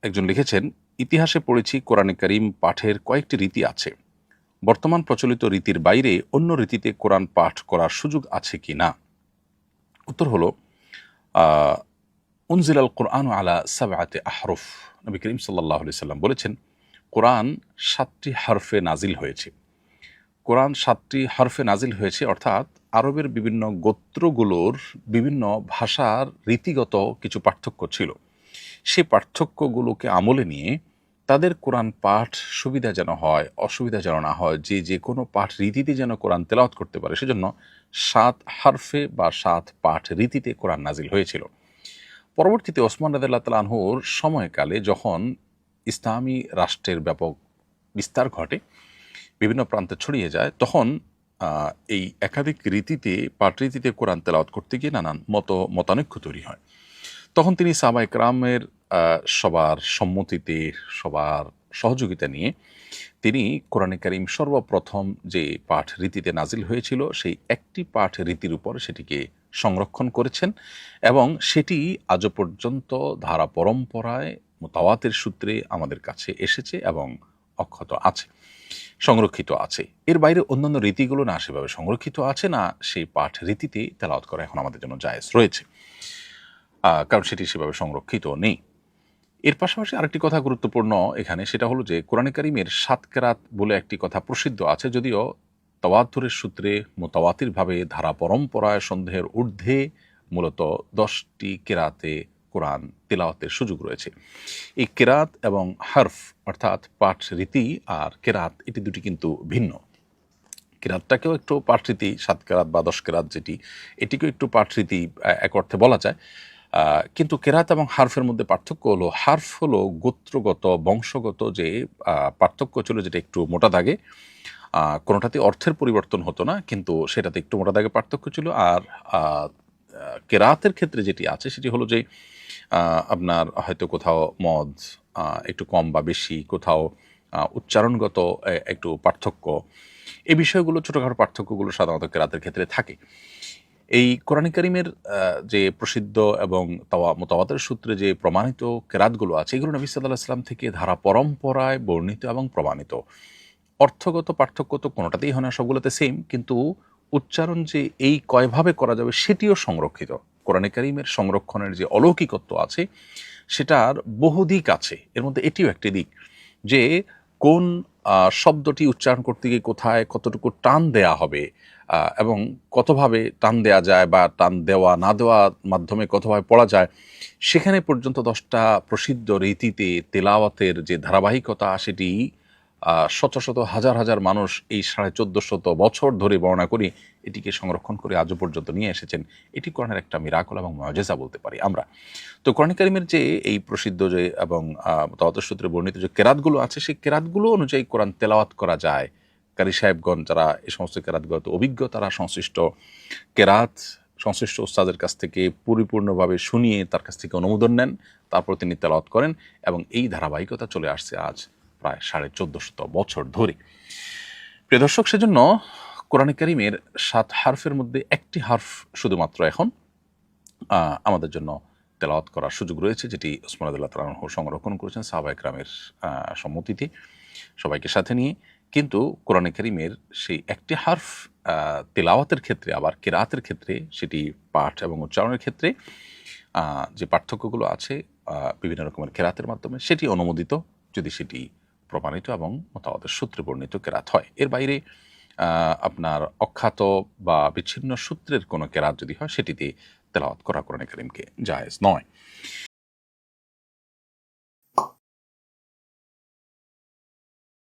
একজন লিখেছেন, ইতিহাসে পড়েছি কোরআনে কারীম পাঠের কয়েকটি রীতি আছে। বর্তমান প্রচলিত রীতির বাইরে অন্য রীতিতে কোরআন পাঠ করার সুযোগ আছে কি না? উত্তর হলো, আহ, উনজিলাল কোরআন আলা সাবআতি আহরুফ। নবী করিম সাল্লাল্লাহু আলাইহি সাল্লাম বলেছেন, কোরআন 7টি হরফে নাজিল হয়েছে। কোরআন 7টি হরফে নাজিল হয়েছে, অর্থাৎ আরবের বিভিন্ন গোত্রগুলোর বিভিন্ন ভাষার রীতিগত কিছু পার্থক্য ছিল। সেই পার্থক্যগুলোকে আমলে নিয়ে তাদের কোরআন পাঠ সুবিধা যেন হয়, অসুবিধা যেন না হয়, যে কোনো পাঠ রীতিতে যেন কোরআন তেলাওয়াত করতে পারে, সেজন্য 7 হরফে বা 7 পাঠ রীতিতে কোরআন নাজিল হয়েছিল। পরবর্তীতে ওসমান রাদিয়াল্লাহু তাআলা আনহুর সময়কালে যখন ইসলামী রাষ্ট্রের ব্যাপক বিস্তার ঘটে, বিভিন্ন প্রান্তে ছড়িয়ে যায়, তখন এই একাধিক রীতিতে পাঠ রীতিতে কোরআন তেলাওয়াত করতে গিয়ে নানান মতানৈক্য তৈরি হয়। তখন তিনি সাহাবায়ে কেরামের সবার সম্মতিতে, সবার সহযোগিতা নিয়ে তিনি কোরআনে কারীম সর্বপ্রথম যে পাঠ রীতিতে নাজিল হয়েছিল সেই একটি পাঠ রীতির উপর সেটিকে সংরক্ষণ করেছেন, এবং সেটি আজও পর্যন্ত ধারা পরম্পরায় মুতাওয়াতির সূত্রে আমাদের কাছে এসেছে এবং অক্ষত আছে, সংরক্ষিত আছে। এর বাইরে অন্যান্য রীতিগুলো না সেভাবে সংরক্ষিত আছে, না সেই পাঠ রীতিতে তেলাওয়াত করা এখন আমাদের জন্য জায়েজ রয়েছে, কারণ সেটি সেভাবে সংরক্ষিত নেই। এর পাশাপাশি আরেকটি কথা গুরুত্বপূর্ণ এখানে, সেটা হলো যে কোরআনে কারীমের 7 কেরাত বলে একটি কথা প্রসিদ্ধ আছে, যদিও তাওয়াতুরের সূত্রে মুতাওয়াতিরভাবে ধারা পরম্পরায় সন্দেহের ঊর্ধ্বে মূলত 10টি কেরাতে কোরআন তিলাওয়াতের সুযোগ রয়েছে। এই কেরাত এবং হরফ অর্থাৎ পাঠ রীতি আর কেরাত, এটি দুটি কিন্তু ভিন্ন। কেরাতটাকেও একটু পাঠ রীতি, 7 কেরাত বা 10 কেরাত যেটি, এটিকেও একটু পাঠ রীতি এক অর্থে বলা যায়। কিন্তু কেরাত এবং হারফের মধ্যে পার্থক্য হলো, হারফ হলো গোত্রগত বংশগত যে পার্থক্য ছিল, যেটা একটু মোটা দাগে, কোনোটাতে অর্থের পরিবর্তন হতো না, কিন্তু সেটাতে একটু মোটা দাগে পার্থক্য ছিল। আর কেরাতের ক্ষেত্রে যেটি আছে সেটি হলো যে আপনার হয়তো কোথাও মদ একটু কম বা বেশি, কোথাও উচ্চারণগত একটু পার্থক্য, এই বিষয়গুলো, ছোটোখাটো পার্থক্যগুলো সাধারণত কেরাতের ক্ষেত্রে থাকে। এই কোরআন কারীমের যে প্রসিদ্ধ এবং মুতাওয়াতির সূত্রে যে প্রমাণিত কেরাতগুলো আছে, এগুলো নবী সাল্লাল্লাহু আলাইহি ওয়াসাল্লাম থেকে ধারা পরম্পরায় বর্ণিত এবং প্রমাণিত। অর্থগত পার্থক্য তো কোনোটাতেই হয় না, সবগুলোতে সেম, কিন্তু উচ্চারণ যে এই কয়ভাবে করা যাবে সেটিও সংরক্ষিত। কোরআন কারীমের সংরক্ষণের যে অলৌকিকত্ব আছে সেটার বহু দিক আছে, এর মধ্যে এটিও একটি দিক, যে কোন শব্দটি উচ্চারণ করতে গিয়ে কোথায় কতটুকু টান দেয়া হবে, এবং কতভাবে টান দেয়া যায় বা টান দেওয়া না দেওয়ার মাধ্যমে কতভাবে পড়া যায়, সেখানে পর্যন্ত 10টা প্রসিদ্ধ রীতিতে তেলাওয়াতের যে ধারাবাহিকতা, সেটি শত শত হাজার হাজার মানুষ এই 1450 বছর ধরে বর্ণনা করে এটিকে সংরক্ষণ করে আজও পর্যন্ত নিয়ে এসেছেন। এটি কোরআনের একটা মিরাকল এবং মুআজিজা বলতে পারি আমরা। তো কোরআন কারীমের যে এই প্রসিদ্ধ যে এবং মুতাওয়াতির সূত্রে বর্ণিত যে কেরাতগুলো আছে, সেই কেরাতগুলো অনুযায়ী কোরআন তেলাওয়াত করা যায়। কারি সাহেবগণ যারা এই সমস্ত কেরাতগুলোতে অভিজ্ঞ, তারা সংশ্লিষ্ট কেরাত সংশ্লিষ্ট উস্তাদের কাছ থেকে পরিপূর্ণভাবে শুনিয়ে তার কাছ থেকে অনুমোদন নেন, তারপর তিনি তেলাওয়াত করেন, এবং এই ধারাবাহিকতা চলে আসছে আজ প্রায় 1450 বছর ধরে। প্রিয় দর্শক, সেজন্য কোরআনে কারীমের 7 হরফের মধ্যে একটি হরফ শুধুমাত্র এখন আমাদের জন্য তেলাওয়াত করার সুযোগ রয়েছে, যেটি ওসমান রাদিয়াল্লাহু তাআলা আনহু সংরক্ষণ করেছেন সাহাবায়ে কেরামের সম্মতিতে, সবাইকে সাথে নিয়ে। কিন্তু কোরআনে কারীমের সেই একটি হরফ তেলাওয়াতের ক্ষেত্রে, আবার কিরাতের ক্ষেত্রে, সেটি পাঠ এবং উচ্চারণের ক্ষেত্রে যে পার্থক্যগুলো আছে বিভিন্ন রকমের কেরাতের মাধ্যমে, সেটি অনুমোদিত যদি সেটি প্রমাণিত এবং মুতাওয়াতির সূত্রে বর্ণিত কেরাত হয়। এর বাইরে আপনার অখ্যাত বা বিচ্ছিন্ন সূত্রের কোনো কেরাত যদি হয়, সেটিতে তেলাওয়াত করা কোরআনে কারীমকে জায়েজ নয়।